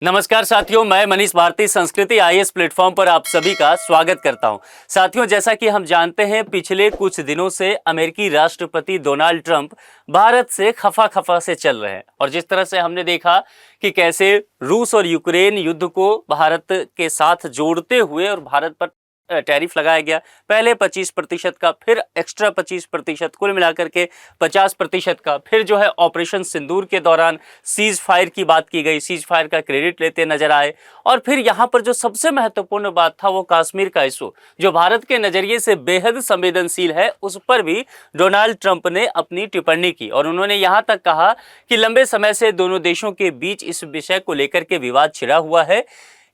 नमस्कार साथियों, मैं मनीष भारती संस्कृति आईएएस प्लेटफॉर्म पर आप सभी का स्वागत करता हूं। साथियों, जैसा कि हम जानते हैं, पिछले कुछ दिनों से अमेरिकी राष्ट्रपति डोनाल्ड ट्रंप भारत से खफा से चल रहे हैं और जिस तरह से हमने देखा कि कैसे रूस और यूक्रेन युद्ध को भारत के साथ जोड़ते हुए और भारत पर टैरिफ लगाया गया, पहले 25% का, फिर एक्स्ट्रा 25%, कुल मिलाकर के 50% का, फिर जो है ऑपरेशन सिंदूर के दौरान सीज फायर की बात की गई, सीज फायर का क्रेडिट लेते नजर आए। और फिर यहाँ पर जो सबसे महत्वपूर्ण बात था वो कश्मीर का इशू, जो भारत के नजरिए से बेहद संवेदनशील है, उस पर भी डोनाल्ड ट्रंप ने अपनी टिप्पणी की और उन्होंने यहाँ तक कहा कि लंबे समय से दोनों देशों के बीच इस विषय को लेकर के विवाद छिड़ा हुआ है।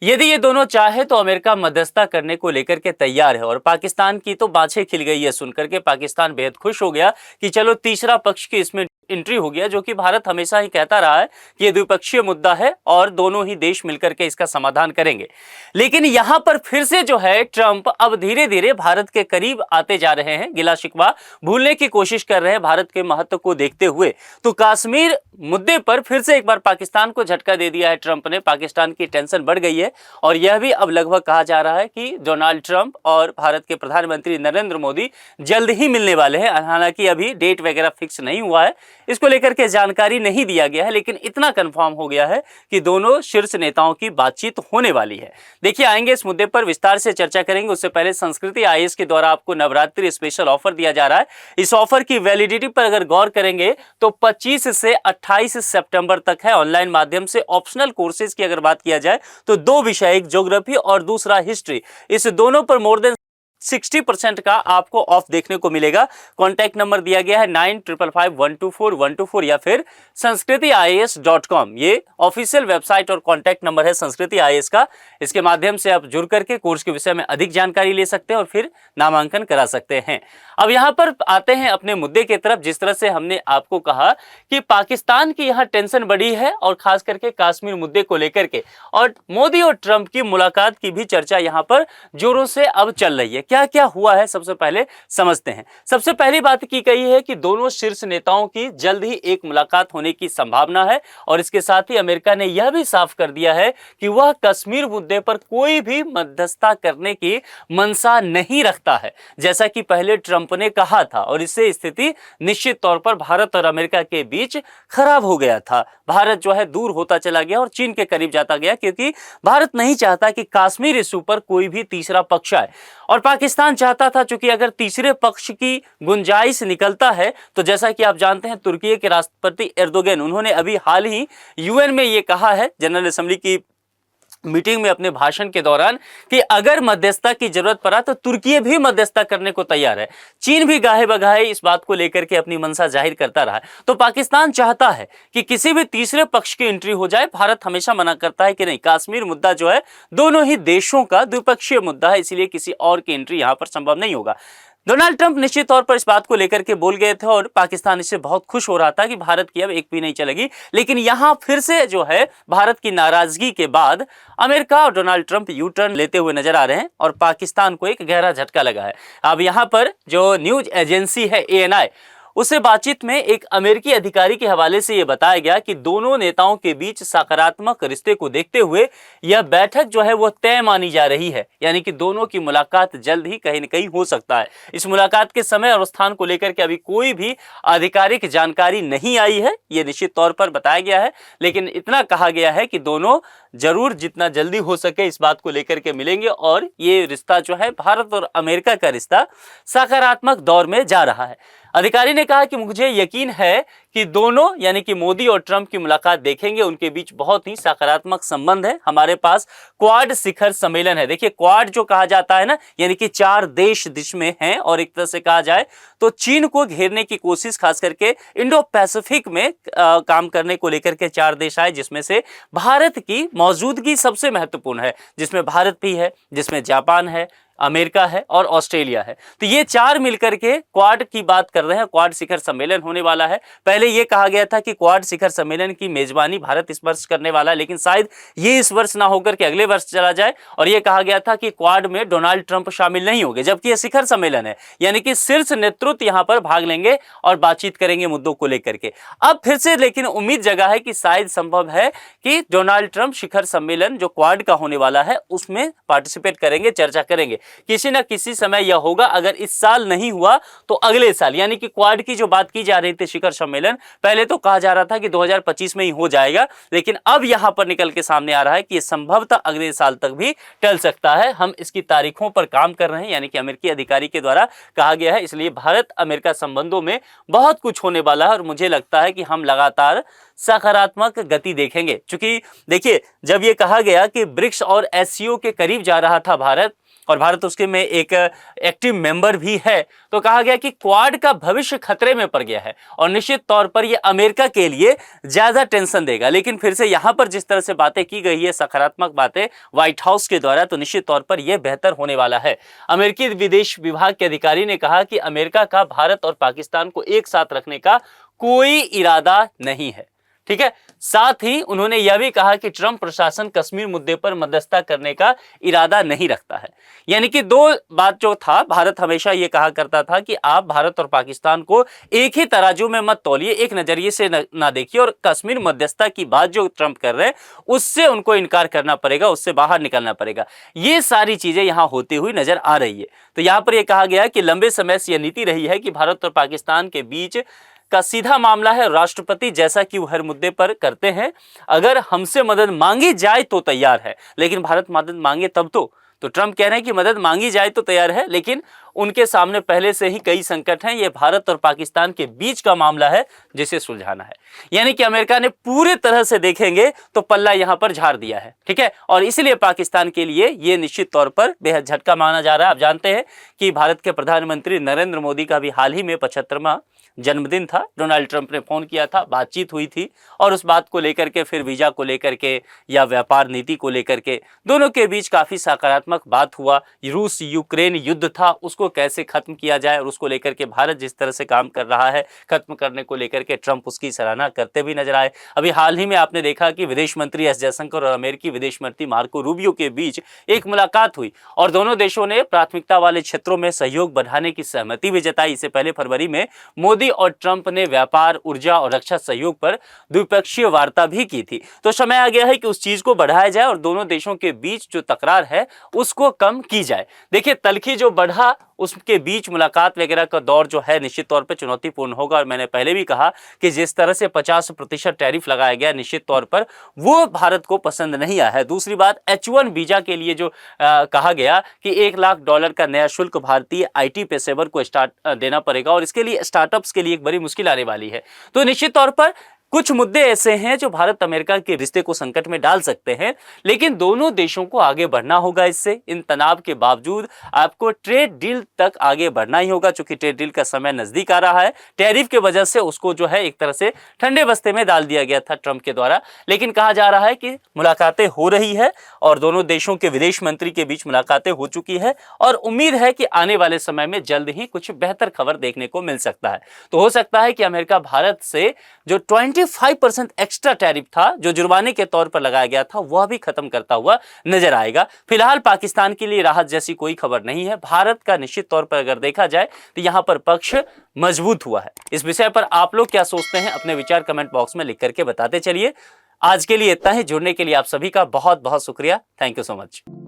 यदि ये दोनों चाहे तो अमेरिका मध्यस्थता करने को लेकर के तैयार है। और पाकिस्तान की तो बाछें खिल गई है सुनकर के, पाकिस्तान बेहद खुश हो गया कि चलो तीसरा पक्ष की इसमें एंट्री हो गया, जो कि भारत हमेशा ही कहता रहा है कि ये द्विपक्षीय मुद्दा है और दोनों ही देश मिलकर के इसका समाधान करेंगे। लेकिन यहां पर फिर से जो है ट्रंप अब धीरे धीरे भारत के करीब आते जा रहे हैं, गिला शिकवा भूलने की कोशिश कर रहे हैं भारत के महत्व को देखते हुए। तो कश्मीर मुद्दे पर फिर से एक बार पाकिस्तान को झटका दे दिया है ट्रंप ने, पाकिस्तान की टेंशन बढ़ गई है और यह भी अब लगभग कहा जा रहा है कि डोनाल्ड ट्रंप और भारत के प्रधानमंत्री नरेंद्र मोदी जल्द ही मिलने वाले हैं। हालांकि अभी डेट वगैरह फिक्स नहीं हुआ है, इसको लेकर के जानकारी नहीं दिया गया है, लेकिन इतना कंफर्म हो गया है कि दोनों शीर्ष नेताओं की बातचीत होने वाली है। देखिए, आएंगे इस मुद्दे पर विस्तार से चर्चा करेंगे। उससे पहले संस्कृति आईएएस के द्वारा आपको नवरात्रि स्पेशल ऑफर दिया जा रहा है। इस ऑफर की वैलिडिटी पर अगर गौर करेंगे तो 25 से 28 सितंबर तक है। ऑनलाइन माध्यम से ऑप्शनल कोर्सेज की अगर बात किया जाए तो दो विषय, एक ज्योग्राफी और दूसरा हिस्ट्री, इस दोनों पर मोर देन 60% का आपको ऑफ देखने को मिलेगा। कॉन्टैक्ट नंबर दिया गया है 9555124124 या फिर sanskritIAS.com, ये ऑफिशियल वेबसाइट और कॉन्टैक्ट नंबर है संस्कृति आईएएस का। इसके माध्यम से आप जुड़ करके कोर्स के विषय में अधिक जानकारी ले सकते हैं और फिर नामांकन करा सकते हैं। अब यहां पर आते हैं अपने मुद्दे की तरफ। जिस तरह से हमने आपको कहा कि पाकिस्तान की यहां टेंशन बढ़ी है और खास करके कश्मीर मुद्दे को लेकर के, और मोदी और ट्रंप की मुलाकात की भी चर्चा यहां पर जोरों से अब चल रही है। क्या क्या हुआ है सबसे पहले समझते हैं। सबसे पहली बात की गई है कि दोनों शीर्ष नेताओं की जल्द ही एक मुलाकात होने की संभावना है और इसके साथ ही अमेरिका ने यह भी साफ कर दिया है कि वह कश्मीर मुद्दे पर कोई भी मध्यस्थता करने की मंशा नहीं रखता है, जैसा कि पहले ट्रंप ने कहा था। और इससे स्थिति निश्चित तौर पर भारत और अमेरिका के बीच खराब हो गया था। भारत जो है दूर होता चला गया और चीन के करीब जाता गया, क्योंकि भारत नहीं चाहता कि कश्मीर इशू पर कोई भी तीसरा पक्ष आए और पाकिस्तान चाहता था, चूंकि अगर तीसरे पक्ष की गुंजाइश निकलता है तो जैसा कि आप जानते हैं तुर्की के राष्ट्रपति एर्दोगन, उन्होंने अभी हाल ही यूएन में ये कहा है, जनरल असेंबली की मीटिंग में अपने भाषण के दौरान, कि अगर मध्यस्थता की जरूरत पड़ा तो तुर्की भी मध्यस्थता करने को तैयार है। चीन भी गाहे बगाहे इस बात को लेकर के अपनी मंशा जाहिर करता रहा है। तो पाकिस्तान चाहता है कि किसी भी तीसरे पक्ष की एंट्री हो जाए। भारत हमेशा मना करता है कि नहीं, कश्मीर मुद्दा जो है दोनों ही देशों का द्विपक्षीय मुद्दा है, इसलिए किसी और की एंट्री यहां पर संभव नहीं होगा। डोनाल्ड ट्रंप निश्चित तौर पर इस बात को लेकर के बोल गए थे और पाकिस्तान इससे बहुत खुश हो रहा था कि भारत की अब एक भी नहीं चलेगी। लेकिन यहां फिर से जो है भारत की नाराजगी के बाद अमेरिका और डोनाल्ड ट्रंप यू टर्न लेते हुए नजर आ रहे हैं और पाकिस्तान को एक गहरा झटका लगा है। अब यहां पर जो न्यूज एजेंसी है ANI, उससे बातचीत में एक अमेरिकी अधिकारी के हवाले से यह बताया गया कि दोनों नेताओं के बीच सकारात्मक रिश्ते को देखते हुए यह बैठक जो है वो तय मानी जा रही है, यानी कि दोनों की मुलाकात जल्द ही कहीं न कहीं हो सकता है। इस मुलाकात के समय और स्थान को लेकर के अभी कोई भी आधिकारिक जानकारी नहीं आई है, यह निश्चित तौर पर बताया गया है, लेकिन इतना कहा गया है कि दोनों जरूर जितना जल्दी हो सके इस बात को लेकर के मिलेंगे और ये रिश्ता जो है भारत और अमेरिका का रिश्ता सकारात्मक दौर में जा रहा है। अधिकारी ने कहा कि मुझे यकीन है कि दोनों यानी कि मोदी और ट्रंप की मुलाकात देखेंगे, उनके बीच बहुत ही सकारात्मक संबंध है। हमारे पास क्वाड शिखर सम्मेलन है। देखिए, क्वाड जो कहा जाता है ना, यानी कि 4 देश में हैं और एक तरह से कहा जाए तो चीन को घेरने की कोशिश, खास करके इंडो पैसिफिक में काम करने को लेकर के 4 देश आए, जिसमें से भारत की मौजूदगी सबसे महत्वपूर्ण है, जिसमें भारत भी है, जिसमें जापान है, अमेरिका है और ऑस्ट्रेलिया है। तो ये चार मिलकर के क्वाड की बात कर रहे हैं, क्वाड शिखर सम्मेलन होने वाला है। पहले ये कहा गया था कि क्वाड शिखर सम्मेलन की मेजबानी भारत इस वर्ष करने वाला है, लेकिन शायद ये इस वर्ष ना होकर के अगले वर्ष चला जाए। और ये कहा गया था कि क्वाड में डोनाल्ड ट्रंप शामिल नहीं होंगे, जबकि ये शिखर सम्मेलन है, यानी कि शीर्ष नेतृत्व यहां पर भाग लेंगे और बातचीत करेंगे मुद्दों को लेकर के। अब फिर से लेकिन उम्मीद जगह है कि शायद संभव है कि डोनाल्ड ट्रंप शिखर सम्मेलन जो क्वाड का होने वाला है उसमें पार्टिसिपेट करेंगे, चर्चा करेंगे। किसी न किसी समय यह होगा, अगर इस साल नहीं हुआ तो अगले साल, यानी कि क्वाड की जो बात की जा रही थी शिखर सम्मेलन, पहले तो कहा जा रहा था कि 2025 में ही हो जाएगा, लेकिन अब यहां पर निकल के सामने आ रहा है कि यह संभवतः अगले साल तक भी टल सकता है। हम इसकी तारीखों पर काम कर रहे हैं, यानी कि अमेरिकी अधिकारी के द्वारा कहा गया है। इसलिए भारत अमेरिका संबंधों में बहुत कुछ होने वाला है और मुझे लगता है कि हम लगातार सकारात्मक गति देखेंगे। क्योंकि देखिए, जब ये कहा गया कि ब्रिक्स और एससीओ के करीब जा रहा था भारत, और भारत उसके में एक एक्टिव मेंबर भी है, तो कहा गया कि क्वाड का भविष्य खतरे में पड़ गया है और निश्चित तौर पर यह अमेरिका के लिए ज्यादा टेंशन देगा। लेकिन फिर से यहां पर जिस तरह से बातें की गई है, सकारात्मक बातें व्हाइट हाउस के द्वारा, तो निश्चित तौर पर यह बेहतर होने वाला है। अमेरिकी विदेश विभाग के अधिकारी ने कहा कि अमेरिका का भारत और पाकिस्तान को एक साथ रखने का कोई इरादा नहीं है। ठीक है, साथ ही उन्होंने यह भी कहा कि ट्रंप प्रशासन कश्मीर मुद्दे पर मध्यस्थता करने का इरादा नहीं रखता है। यानी कि दो बात जो था, भारत हमेशा यह कहा करता था कि आप भारत और पाकिस्तान को एक ही तराजू में मत तौलिए, एक नजरिए से ना देखिए, और कश्मीर मध्यस्थता की बात जो ट्रंप कर रहे हैं उससे उनको इनकार करना पड़ेगा, उससे बाहर निकलना पड़ेगा। ये सारी चीजें यहां होती हुई नजर आ रही है। तो यहां पर यह कहा गया कि लंबे समय से यह नीति रही है कि भारत और पाकिस्तान के बीच का सीधा मामला है, राष्ट्रपति जैसा कि वो हर मुद्दे पर करते हैं, अगर हमसे मदद मांगी जाए तो तैयार है, लेकिन भारत मदद मांगे तब तो ट्रंप कह रहे हैं कि मदद मांगी जाए तो तैयार है, लेकिन उनके सामने पहले से ही कई संकट हैं। ये भारत और पाकिस्तान के बीच का मामला है जिसे सुलझाना है। यानी कि अमेरिका ने पूरे तरह से देखेंगे तो पल्ला यहां पर झाड़ दिया है। ठीक है, और इसलिए पाकिस्तान के लिए ये निश्चित तौर पर बेहद झटका माना जा रहा है। आप जानते हैं कि भारत के प्रधानमंत्री नरेंद्र मोदी का भी हाल ही में 75वां जन्मदिन था। डोनाल्ड ट्रंप ने फोन किया था, बातचीत हुई थी, और उस बात को लेकर के, फिर वीजा को लेकर के या व्यापार नीति को लेकर के दोनों के बीच काफी सकारात्मक बात हुआ। रूस यूक्रेन युद्ध था, उसको कैसे खत्म किया जाए, और उसको लेकर के भारत जिस तरह से काम कर रहा है खत्म करने को लेकर के ट्रंप उसकी सराहना करते भी नजर आए। अभी हाल ही में आपने देखा कि विदेश मंत्री एस जयशंकर और अमेरिकी विदेश मंत्री मार्को रूबियो के बीच एक मुलाकात हुई और दोनों देशों ने प्राथमिकता वाले क्षेत्रों में सहयोग बढ़ाने की सहमति भी जताई। इससे पहले फरवरी में मोदी और ट्रंप ने व्यापार, ऊर्जा और रक्षा सहयोग पर द्विपक्षीय वार्ता भी की थी। तो समय आ गया है कि उस चीज को बढ़ाया जाए और दोनों देशों के बीच जो तकरार है उसको कम की जाए। देखिए, तलखी जो बढ़ा उसके बीच मुलाकात वगैरह का दौर जो है निश्चित तौर पर चुनौतीपूर्ण होगा। और मैंने पहले भी कहा कि जिस तरह से 50% टैरिफ लगाया गया, निश्चित तौर पर वो भारत को पसंद नहीं आया है। दूसरी बात, H1 वीजा के लिए जो कहा गया कि $1 लाख का नया शुल्क भारतीय IT पेशेवर को देना पड़ेगा, और इसके लिए स्टार्टअप्स के लिए एक बड़ी मुश्किल आने वाली है। तो निश्चित तौर पर कुछ मुद्दे ऐसे हैं जो भारत अमेरिका के रिश्ते को संकट में डाल सकते हैं, लेकिन दोनों देशों को आगे बढ़ना होगा। इससे इन तनाव के बावजूद आपको ट्रेड डील तक आगे बढ़ना ही होगा, क्योंकि ट्रेड डील का समय नजदीक आ रहा है। टैरिफ की वजह से उसको जो है एक तरह से ठंडे बस्ते में डाल दिया गया था ट्रंप के द्वारा, लेकिन कहा जा रहा है कि मुलाकातें हो रही है और दोनों देशों के विदेश मंत्री के बीच मुलाकातें हो चुकी है, और उम्मीद है कि आने वाले समय में जल्द ही कुछ बेहतर खबर देखने को मिल सकता है। तो हो सकता है कि अमेरिका भारत से जो 25% एक्स्ट्रा टैरिफ था, जो जुर्माने के तौर पर लगाया गया था, वह भी खत्म करता हुआ नजर आएगा। फिलहाल पाकिस्तान के लिए राहत जैसी कोई खबर नहीं है। भारत का निश्चित तौर पर अगर देखा जाए तो यहां पर पक्ष मजबूत हुआ है। इस विषय पर आप लोग क्या सोचते हैं, अपने विचार कमेंट बॉक्स में लिख करके बताते चलिए। आज के लिए इतना ही। जुड़ने के लिए आप सभी का बहुत बहुत शुक्रिया। Thank you so much.